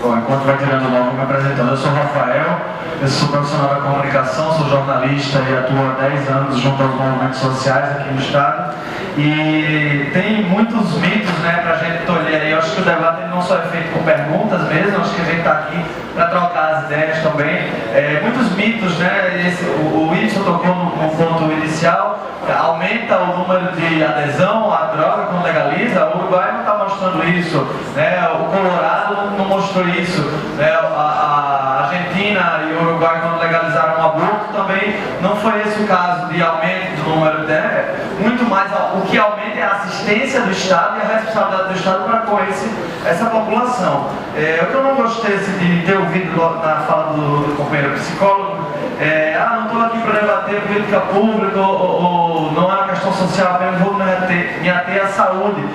Bom, enquanto vai tirando o nome, me apresentando, eu sou Rafael, eu sou profissional da comunicação, sou jornalista e atuo há 10 anos junto aos movimentos sociais aqui no estado. E tem muitos mitos, né, pra gente tolher aí. Eu acho que o debate não só é feito com perguntas mesmo, acho que a gente está aqui para trocar as ideias também. Muitos mitos, né, o Wilson tocou no ponto inicial, aumenta o número de adesão à droga quando legaliza. O Uruguai não está mostrando isso, né, o Colorado não mostrou isso, né, a Argentina e o Uruguai quando legalizaram o aborto também não foi esse o caso de aumento do número muito mais, o que aumenta é a assistência do Estado e a responsabilidade do Estado para com essa população. O que eu não gostei de ter ouvido na fala do companheiro psicólogo, não estou aqui para debater política pública ou não é uma questão social, apenas vou me ater à saúde.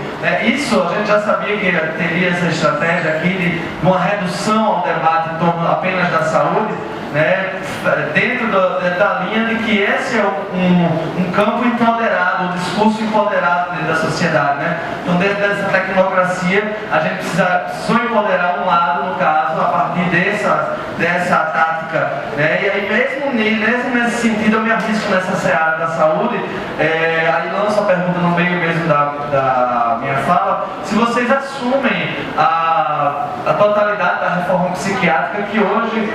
Isso a gente já sabia que teria essa estratégia aqui de uma redução ao debate em torno apenas da saúde, né, dentro da linha de que esse é um campo empoderado, um discurso empoderado dentro da sociedade, né? Então, dentro dessa tecnocracia, a gente precisou empoderar um lado, no caso, a partir dessa tática, né? E aí, mesmo nesse sentido, eu me arrisco nessa seara da saúde. Aí lanço a pergunta no meio mesmo da minha fala: se vocês assumem a totalidade da reforma psiquiátrica que hoje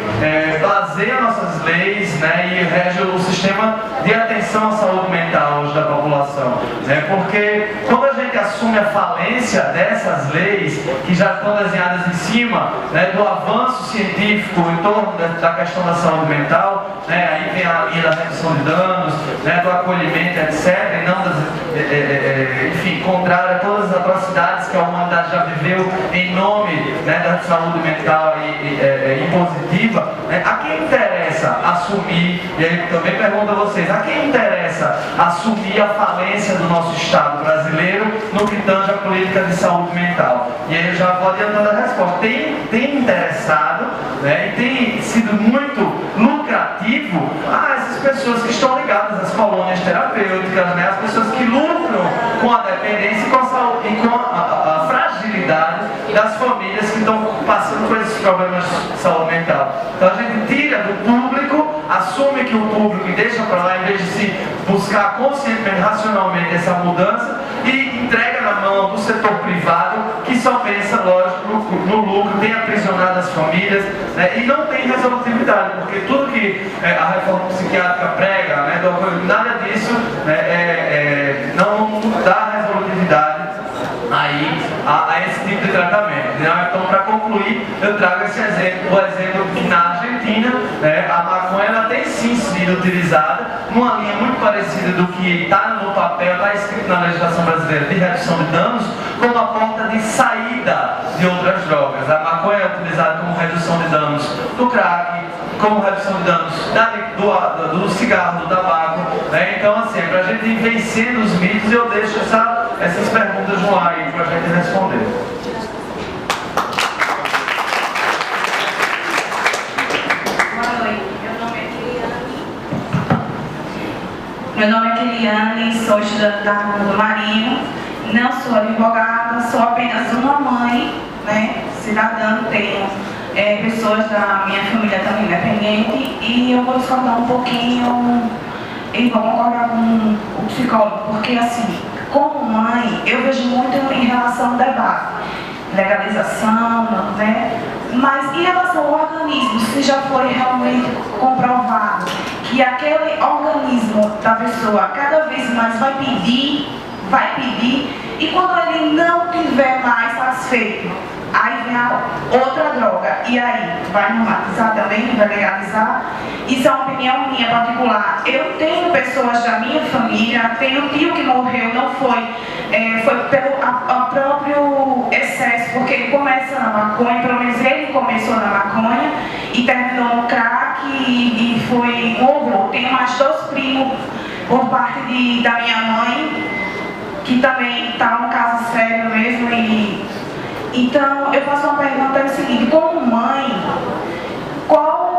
baseia nossas leis, né, e rege o sistema de atenção à saúde mental hoje da população, né? Porque quando a gente assume a falência dessas leis que já estão desenhadas em cima, né, do avanço científico em torno da questão da saúde mental, né, aí vem a linha da redução de danos, né, do acolhimento, etc., e não enfim, contrário a todas as atrocidades que a humanidade já viveu em nome, né, da saúde mental e impositiva, né? A quem interessa assumir, e aí também pergunto a vocês, a quem interessa assumir a falência do nosso Estado brasileiro no que tange a política de saúde mental? E aí eu já vou adiantando a resposta. Tem interessado, né, e tem sido muito lucrativo essas pessoas que estão ligadas às colônias terapêuticas, né, as pessoas que lucram com a dependência e com a saúde, e com a fragilidade das famílias que estão passando por esses problemas de saúde mental. Então a gente tira do público, assume que o público e deixa para lá, em vez de se buscar conscientemente, racionalmente essa mudança, e entrega na mão do setor privado, que só pensa, lógico, no lucro, tem aprisionado as famílias, né, e não tem resolutividade, porque tudo que a reforma psiquiátrica prega, né, nada disso, né, não dá resolutividade aí a esse tipo de tratamento, né? Então, para concluir, eu trago esse exemplo, o exemplo que na Argentina, né, a maconha ela tem sim sido utilizada numa linha muito parecida do que está no papel, está escrito na legislação brasileira de redução de danos, como a porta de saída de outras drogas. A maconha é utilizada como redução de danos do crack, como redução de danos do cigarro, do tabaco, né? Então, assim, para a gente ir vencendo os mitos, eu deixo essas perguntas no ar aí para a gente responder. Boa noite, meu nome é Keliane, sou estudante da Rua do Marinho, não sou advogada, sou apenas uma mãe, né, cidadã, tenho pessoas da minha família também independente, e eu vou discordar um pouquinho e vou concordar com o psicólogo, porque assim, como mãe, eu vejo muito em relação ao debate, legalização, né? Mas em relação ao organismo, se já foi realmente comprovado que aquele organismo da pessoa cada vez mais vai pedir, e quando ele não tiver mais satisfeito, aí vem a outra droga, e aí vai normatizar também, vai legalizar. Isso é uma opinião minha particular. Eu tenho pessoas da minha família, tenho um tio que morreu, não foi pelo próprio excesso, porque ele começa na maconha, pelo menos ele começou na maconha e terminou no crack e foi um horror. Tenho mais 2 primos por parte da minha mãe, que também está num caso sério mesmo. Então, eu faço uma pergunta, é o seguinte: como mãe, qual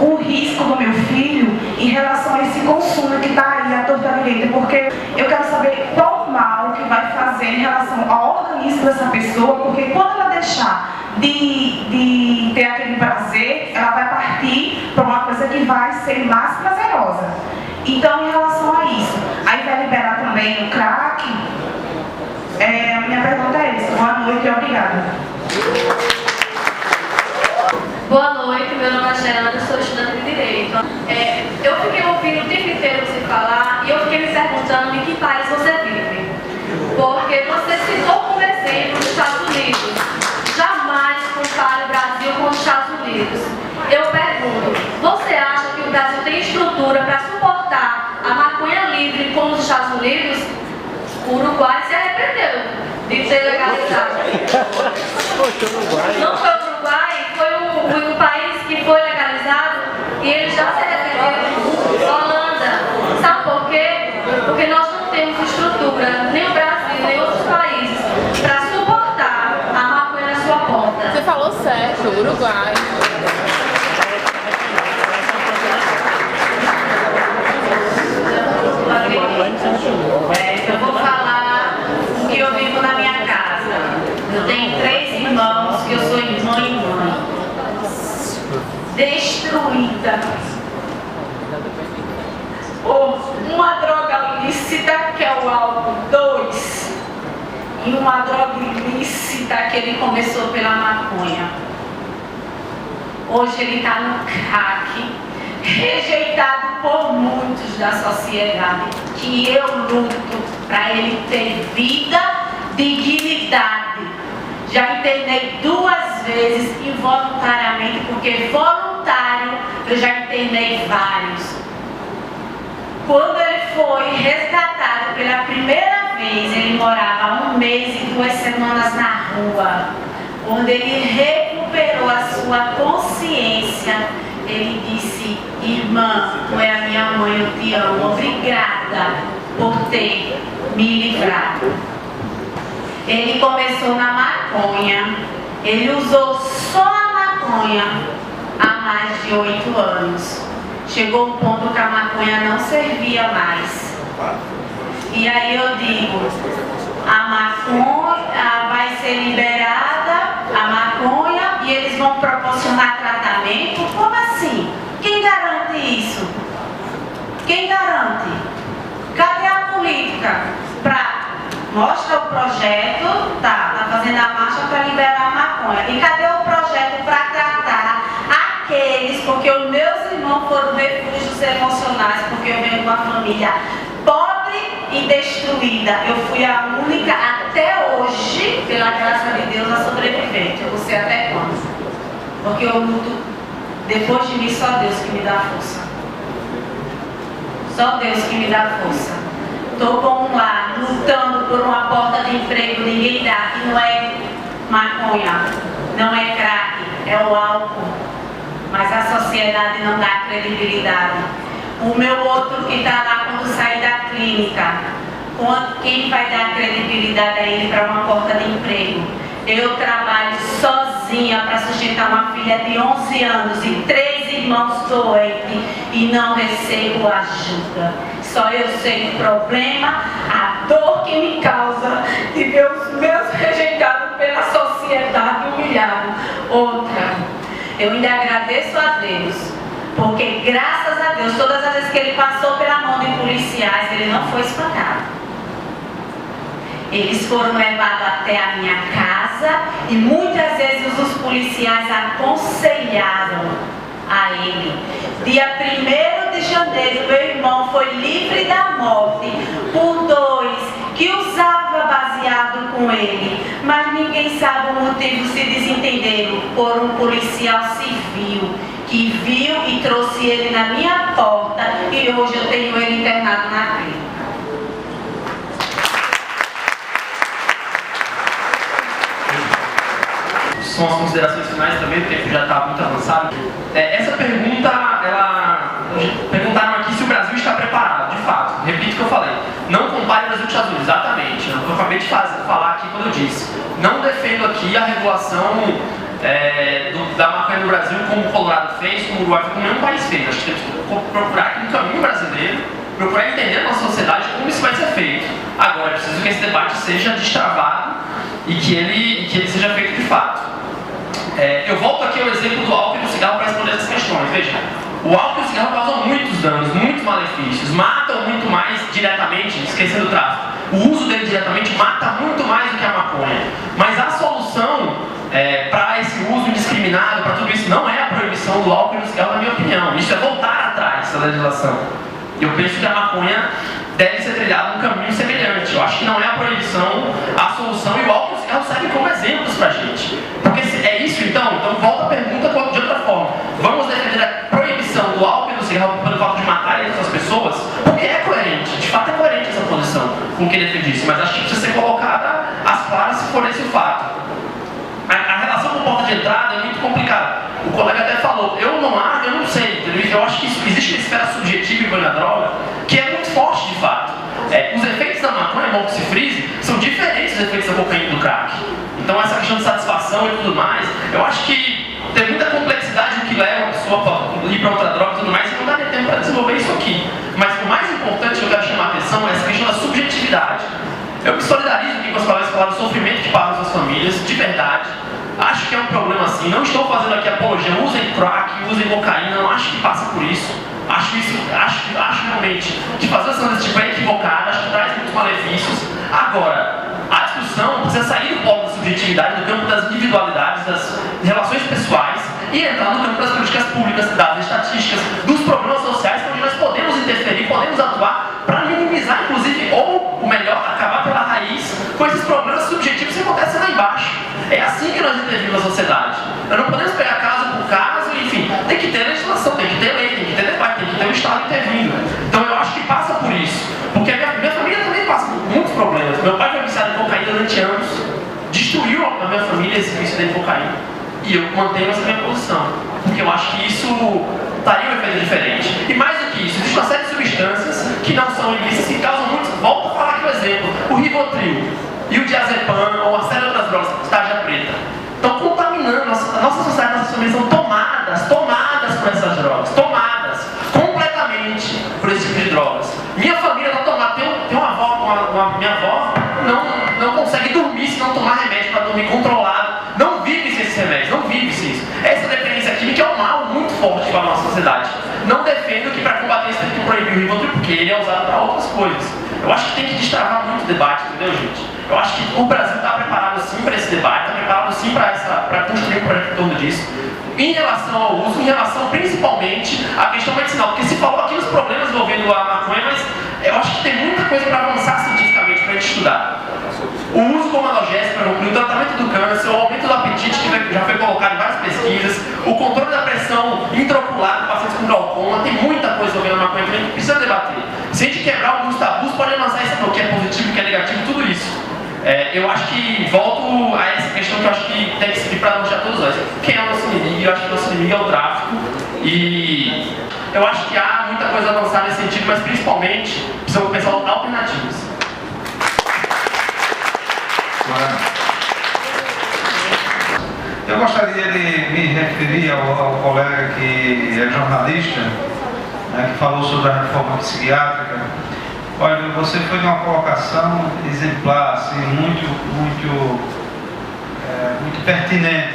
o risco do meu filho em relação a esse consumo que está aí à torta direita? Porque eu quero saber qual mal que vai fazer em relação ao organismo dessa pessoa, porque quando ela deixar de ter aquele prazer, ela vai partir para uma coisa que vai ser mais prazerosa. Então, em relação a isso, aí vai liberar também o crack. A minha pergunta é essa. Boa noite e obrigada. Boa noite, meu nome é Geranda, sou estudante de Direito. Eu fiquei ouvindo o tempo inteiro você falar e eu fiquei me perguntando em que país você vive. Porque você citou como exemplo os Estados Unidos. Jamais compare o Brasil com os Estados Unidos. Eu pergunto, você acha que o Brasil tem estrutura para suportar a maconha livre como os Estados Unidos? O Uruguai se arrependeu de ser legalizado. Não foi o Uruguai, foi um país que foi legalizado e ele já se arrependeu. Holanda. Sabe por quê? Porque nós não temos estrutura, nem o Brasil, nem outros países, para suportar a maconha na sua porta. Você falou certo, Uruguai. Eu vou falar o que eu vivo na minha casa. Eu tenho 3 irmãos, que eu sou irmã e mãe. Destruída por uma droga lícita, que é o álcool 2, e uma droga ilícita que ele começou pela maconha. Hoje ele está no crack, rejeitado por muitos da sociedade, que eu luto para ele ter vida, dignidade. Já internei 2 vezes involuntariamente, porque voluntário eu já internei vários. Quando ele foi resgatado pela primeira vez, ele morava 1 mês e 2 semanas na rua. Quando ele recuperou a sua consciência, ele disse: irmã, tu é a minha mãe, eu te amo, obrigada por ter me livrado. Ele começou na maconha, ele usou só a maconha há mais de 8 anos. Chegou um ponto que a maconha não servia mais. E aí eu digo, a maconha vai ser liberada, a maconha, e eles vão proporcionar tratamento? Como assim? Quem garante isso? Quem garante? Cadê a política para mostrar o projeto, tá fazendo a marcha para liberar a maconha? E cadê o projeto para tratar aqueles, porque os meus irmãos foram refúgios emocionais, porque eu venho de uma família pobre e destruída. Eu fui a única até hoje, pela graça de Deus, a sobrevivente. Eu não sei até quando. Porque eu luto, depois de mim, só Deus que me dá força. Só Deus que me dá força. Estou com um lar, lutando por uma porta de emprego, ninguém dá. E não é maconha, não é crack, é o álcool. Mas a sociedade não dá credibilidade. O meu outro que está lá quando sair da clínica, quem vai dar credibilidade a ele para uma porta de emprego? Eu trabalho sozinha para sustentar uma filha de 11 anos e 3 irmãos doentes e não recebo ajuda. Só eu sei o problema, a dor que me causa de ver os meus rejeitados pela sociedade, humilhados. Outra, eu ainda agradeço a Deus, porque graças a Deus, todas as vezes que ele passou pela mão de policiais, ele não foi espancado. Eles foram levados até a minha casa e muitas vezes os policiais aconselharam a ele. Dia 1º de janeiro, meu irmão foi livre da morte por 2 que usava baseado com ele. Mas ninguém sabe o motivo, se desentenderam, por um policial civil que viu e trouxe ele na minha porta e hoje eu tenho ele internado na clínica. São as considerações finais também, o tempo já está muito avançado. Essa pergunta, perguntaram aqui se o Brasil está preparado, de fato. Repito o que eu falei. Não compare o Brasil com os Estados Unidos, exatamente. Eu acabei de falar aqui quando eu disse. Não defendo aqui a regulação da maconha no Brasil como o Colorado fez, como o Uruguai fez, como nenhum país fez. Acho que temos que procurar aqui no caminho brasileiro procurar entender na nossa sociedade como isso vai ser feito. Agora, é preciso que esse debate seja destravado e que ele seja feito de fato. Eu volto aqui ao exemplo do álcool e do cigarro para responder essas questões. Veja, o álcool e o cigarro causam muitos danos, muitos malefícios, matam muito mais diretamente, esquecendo o tráfico. O uso dele diretamente mata muito mais do que a maconha. Mas a solução para esse uso indiscriminado, para tudo isso, não é a proibição do álcool e do cigarro, na minha opinião. Isso é voltar atrás da legislação. Eu penso que a maconha deve ser trilhada um caminho semelhante. Eu acho que não é a proibição a solução, e o álcool e o cigarro servem como exemplos pra gente. Porque se é isso então volta a pergunta de outra forma. Vamos defender a proibição do álcool e do cigarro pelo fato de matarem essas pessoas? Porque é coerente, de fato é coerente essa posição com quem defende isso, mas acho que precisa ser colocada às claras se for esse o fato. A relação com porta de entrada é muito complicada. O colega até falou, eu não sei, eu acho que existe uma esfera subjetiva envolvendo a droga que é muito forte de fato. Os efeitos da maconha, bom que se frise, são diferentes dos efeitos da cocaína e do crack. Então essa questão de satisfação e tudo mais, eu acho que tem muita complexidade no que leva a pessoa para ir para outra droga e tudo mais, e não daria tempo para desenvolver isso aqui. Mas o mais importante que eu quero chamar a atenção é essa questão da subjetividade. Eu me solidarizo aqui com as palavras que falaram do sofrimento que passam as famílias, de verdade. Acho que é um problema assim. Não estou fazendo aqui apologia, usem crack, usem cocaína, não acho que passa por isso. Acho realmente que fazer ação desse tipo é equivocada, acho que traz muitos malefícios. Agora, a discussão precisa sair do polo da subjetividade, do campo das individualidades, das relações pessoais, e entrar no campo das políticas públicas, das estatísticas, dos problemas sociais, onde nós podemos interferir, podemos atuar para minimizar, inclusive, ou, o melhor, acabar pela raiz com esses problemas subjetivos que acontecem lá embaixo. É assim que nós intervimos na sociedade. Nós não podemos pegar caso por caso, enfim, tem que ter legislação, tem que ter lei, tem que ter debate, tem que ter o Estado intervindo. Então eu acho que passa por isso. Porque a minha família também passa por muitos problemas. Meu pai foi viciado em cocaína durante anos, destruiu a minha família esse vício de cocaína. E eu mantenho essa minha posição, porque eu acho que isso daria um efeito diferente. E mais do que isso, existe uma série de substâncias que não são ilícitas, que causam muito. Volto a falar aqui o exemplo: o Rivotril e o diazepam, ou uma série de outras drogas, tarja preta, estão contaminando a nossa sociedade, nossas famílias são tomadas por essas drogas, tomadas completamente por esse tipo de drogas. Minha família está tomada, tem uma avó, minha avó não consegue dormir se não tomar remédio para dormir controlado, não vive sem esses remédios, não vive sem isso. Essa dependência química é um mal muito forte para a nossa sociedade. Não defendo que para combater isso tem que proibir o Rivotril, porque ele é usado para outras coisas. Eu acho que tem que destravar muito o debate, entendeu, gente? Eu acho que o Brasil está preparado sim para esse debate, está preparado sim para construir um projeto em torno disso. Em relação ao uso, em relação principalmente à questão medicinal, porque se falou aqui nos problemas envolvendo a maconha, mas eu acho que tem muita coisa para avançar cientificamente para a gente estudar. O uso como analgésico, o tratamento do câncer, o aumento do apetite, que já foi colocado em várias pesquisas, o controle da pressão intraocular de pacientes com glaucoma, tem muita coisa envolvendo a maconha também que precisa debater. Se a gente quebrar alguns tabus, pode avançar isso, o que é positivo, o que é negativo, tudo isso. Eu acho que volto a essa questão que eu acho que tem que servir para anunciar todos nós. Quem é o nosso inimigo? Eu acho que o nosso inimigo é o tráfico. E eu acho que há muita coisa a avançar nesse sentido, mas principalmente precisamos pensar em alternativas. Eu gostaria de me referir ao colega que é jornalista, né, que falou sobre a reforma psiquiátrica. Olha, você foi de uma colocação exemplar, assim, muito pertinente,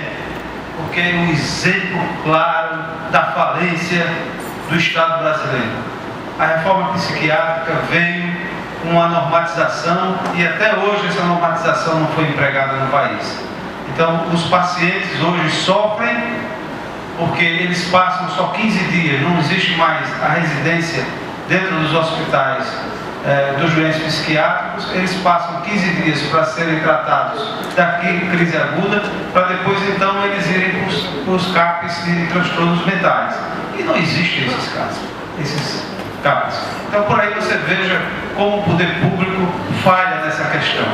porque é um exemplo claro da falência do Estado brasileiro. A reforma psiquiátrica veio com uma normatização e até hoje essa normatização não foi empregada no país. Então, os pacientes hoje sofrem porque eles passam só 15 dias, não existe mais a residência dentro dos hospitais dos doentes psiquiátricos, eles passam 15 dias para serem tratados da crise aguda, para depois então eles irem para os CAPs de transtornos mentais. E não existem esses casos, esses CAPs. Então por aí você veja como o poder público falha nessa questão.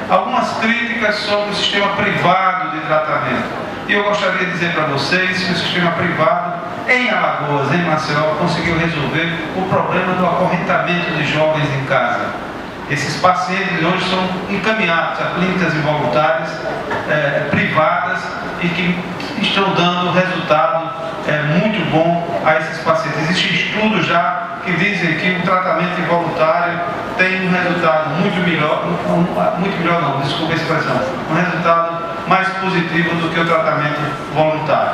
Algumas críticas sobre o sistema privado de tratamento. E eu gostaria de dizer para vocês que o sistema privado em Alagoas, em Maceió, conseguiu resolver o problema do acorrentamento de jovens em casa. Esses pacientes hoje são encaminhados a clínicas involuntárias, privadas, e que estão dando resultado muito bom a esses pacientes. Existem estudos já que dizem que o tratamento involuntário tem um resultado muito melhor não, desculpa a expressão, um resultado mais positivo do que o tratamento voluntário.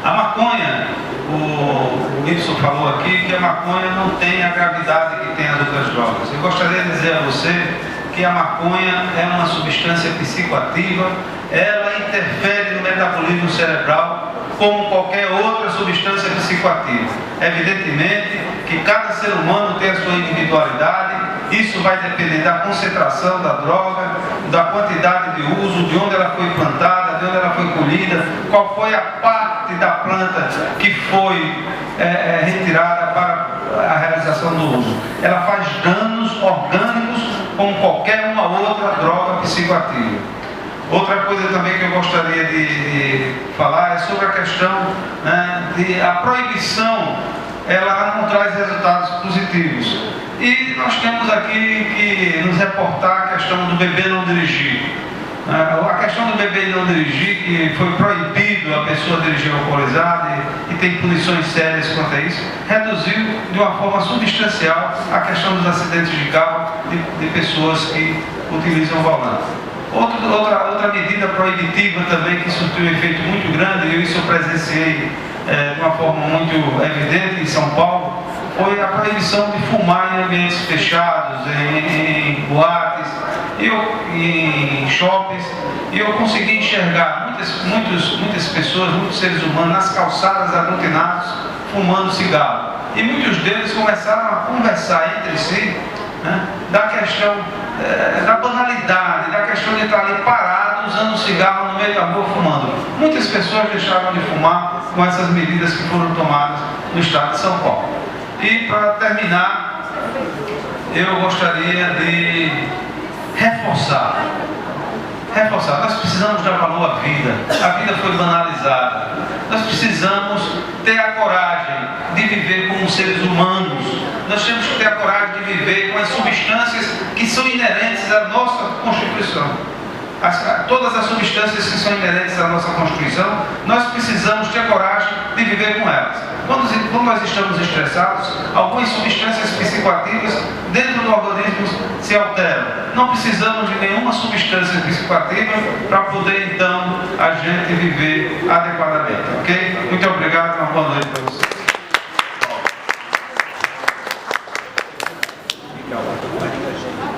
A maconha, o Wilson falou aqui que a maconha não tem a gravidade que tem as outras drogas. Eu gostaria de dizer a você que a maconha é uma substância psicoativa, ela interfere no metabolismo cerebral como qualquer outra substância psicoativa. Evidentemente que cada ser humano tem a sua individualidade, isso vai depender da concentração da droga, da quantidade de uso, de onde ela foi plantada, de onde ela foi colhida, qual foi a parte da planta que foi retirada para a realização do uso. Ela faz danos orgânicos como qualquer uma outra droga psicoativa. Outra coisa também que eu gostaria de falar é sobre a questão, né, de a proibição, ela não traz resultados positivos. E nós temos aqui que nos reportar a questão do beber não dirigir. A questão do beber não dirigir, que foi proibido a pessoa dirigir alcoolizada e tem punições sérias quanto a isso, reduziu de uma forma substancial a questão dos acidentes de carro de pessoas que utilizam o volante. Outra medida proibitiva também que surtiu um efeito muito grande, e isso eu presenciei de uma forma muito evidente em São Paulo, foi a proibição de fumar em ambientes fechados, em boates, em shoppings, e eu consegui enxergar muitas pessoas, muitos seres humanos nas calçadas aglutinados, fumando cigarro. E muitos deles começaram a conversar entre si, né, da questão da banalidade, da questão de estar ali parado, usando um cigarro no meio da rua, fumando. Muitas pessoas deixaram de fumar com essas medidas que foram tomadas no estado de São Paulo. E para terminar, eu gostaria de reforçar. Nós precisamos dar valor à vida. A vida foi banalizada. Nós precisamos ter a coragem de viver como seres humanos. Nós temos que ter a coragem de viver com as substâncias que são inerentes à nossa Constituição. Todas as substâncias que são inerentes à nossa Constituição, nós precisamos ter coragem de viver com elas. Quando nós estamos estressados, algumas substâncias psicoativas dentro do organismo se alteram. Não precisamos de nenhuma substância psicoativa para poder, então, a gente viver adequadamente. Ok? Muito obrigado, uma boa noite para vocês.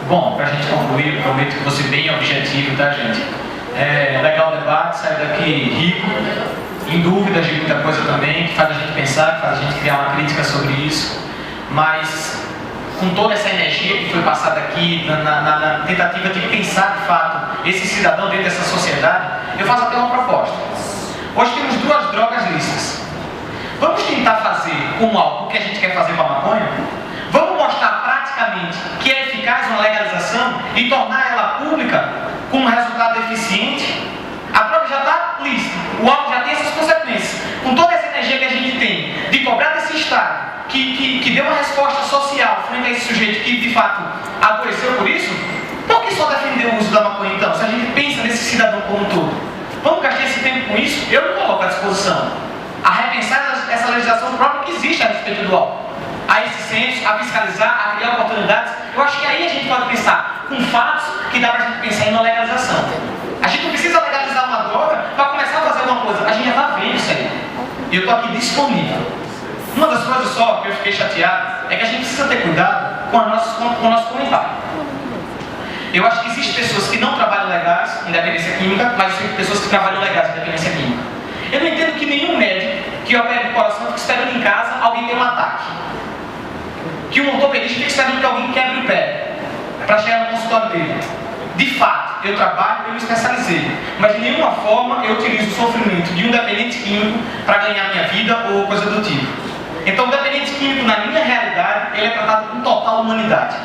Bom, para a gente concluir, eu prometo que vou ser bem objetivo, tá, gente? É legal o debate, sai daqui rico, em dúvidas de muita coisa também, que faz a gente pensar, que faz a gente criar uma crítica sobre isso, mas com toda essa energia que foi passada aqui, na tentativa de pensar de fato esse cidadão dentro dessa sociedade, eu faço até uma proposta. Hoje temos duas drogas lícitas. Vamos tentar fazer com o álcool o que a gente quer fazer com a maconha? Vamos mostrar praticamente que é eficaz uma legalização e tornar ela pública com um resultado eficiente? A prova já está lícita, o álcool já tem essas consequências. Com toda essa energia que a gente tem de cobrar desse Estado, que deu uma resposta social frente a esse sujeito que de fato adoeceu por isso, por que só defender o uso da maconha então? Se a gente pensa nesse cidadão como um todo, vamos gastar esse tempo com isso? Eu me coloco à disposição a repensar essa legislação própria que existe a respeito do álcool, a esse senso, a fiscalizar, a criar oportunidades. Eu acho que aí a gente pode pensar com fatos que dá para a gente pensar em uma legalização. A gente não precisa legalizar uma droga para começar a fazer alguma coisa. A gente já está vendo isso aí. E eu estou aqui disponível. Uma das coisas só que eu fiquei chateado é que a gente precisa ter cuidado com o nosso comentário. Eu acho que existem pessoas que não trabalham legais em dependência química, mas existem pessoas que trabalham legais em dependência química. Eu não entendo que nenhum médico que opera do coração fique esperando em casa alguém ter um ataque. Que um ortopedista fique esperando que alguém quebre o pé para chegar no consultório dele. De fato, eu trabalho, eu me especializei, mas de nenhuma forma eu utilizo o sofrimento de um dependente químico para ganhar minha vida ou coisa do tipo. Então, o dependente químico, na minha realidade, ele é tratado com total humanidade,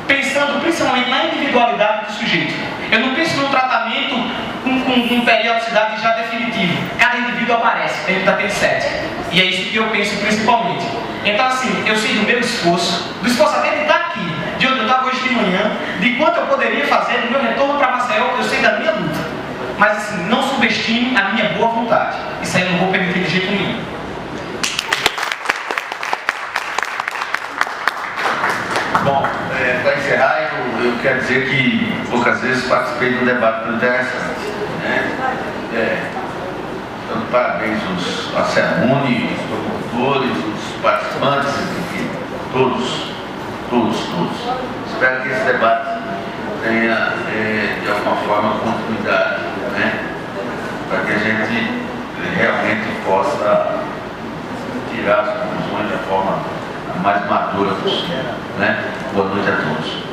pensando principalmente na individualidade do sujeito. Eu não penso num tratamento com periodicidade já definitivo. Cada indivíduo aparece dentro daquele set. E é isso que eu penso principalmente. Então, assim, eu sei do meu esforço, do esforço até de estar aqui, de onde eu estava hoje de manhã, de quanto eu poderia fazer do meu retorno para Maceió, eu sei da minha luta. Mas, assim, não subestime a minha boa vontade. Isso aí eu não vou permitir de jeito nenhum. Bom, para encerrar, eu quero dizer que poucas vezes participei de um debate tão interessante. Né? Então, parabéns a Sermune, os promotores, os participantes, enfim, todos. Espero que esse debate tenha, de alguma forma, continuidade, né? Para que a gente realmente possa tirar as conclusões da forma mais madura possível. Né? Boa noite a todos.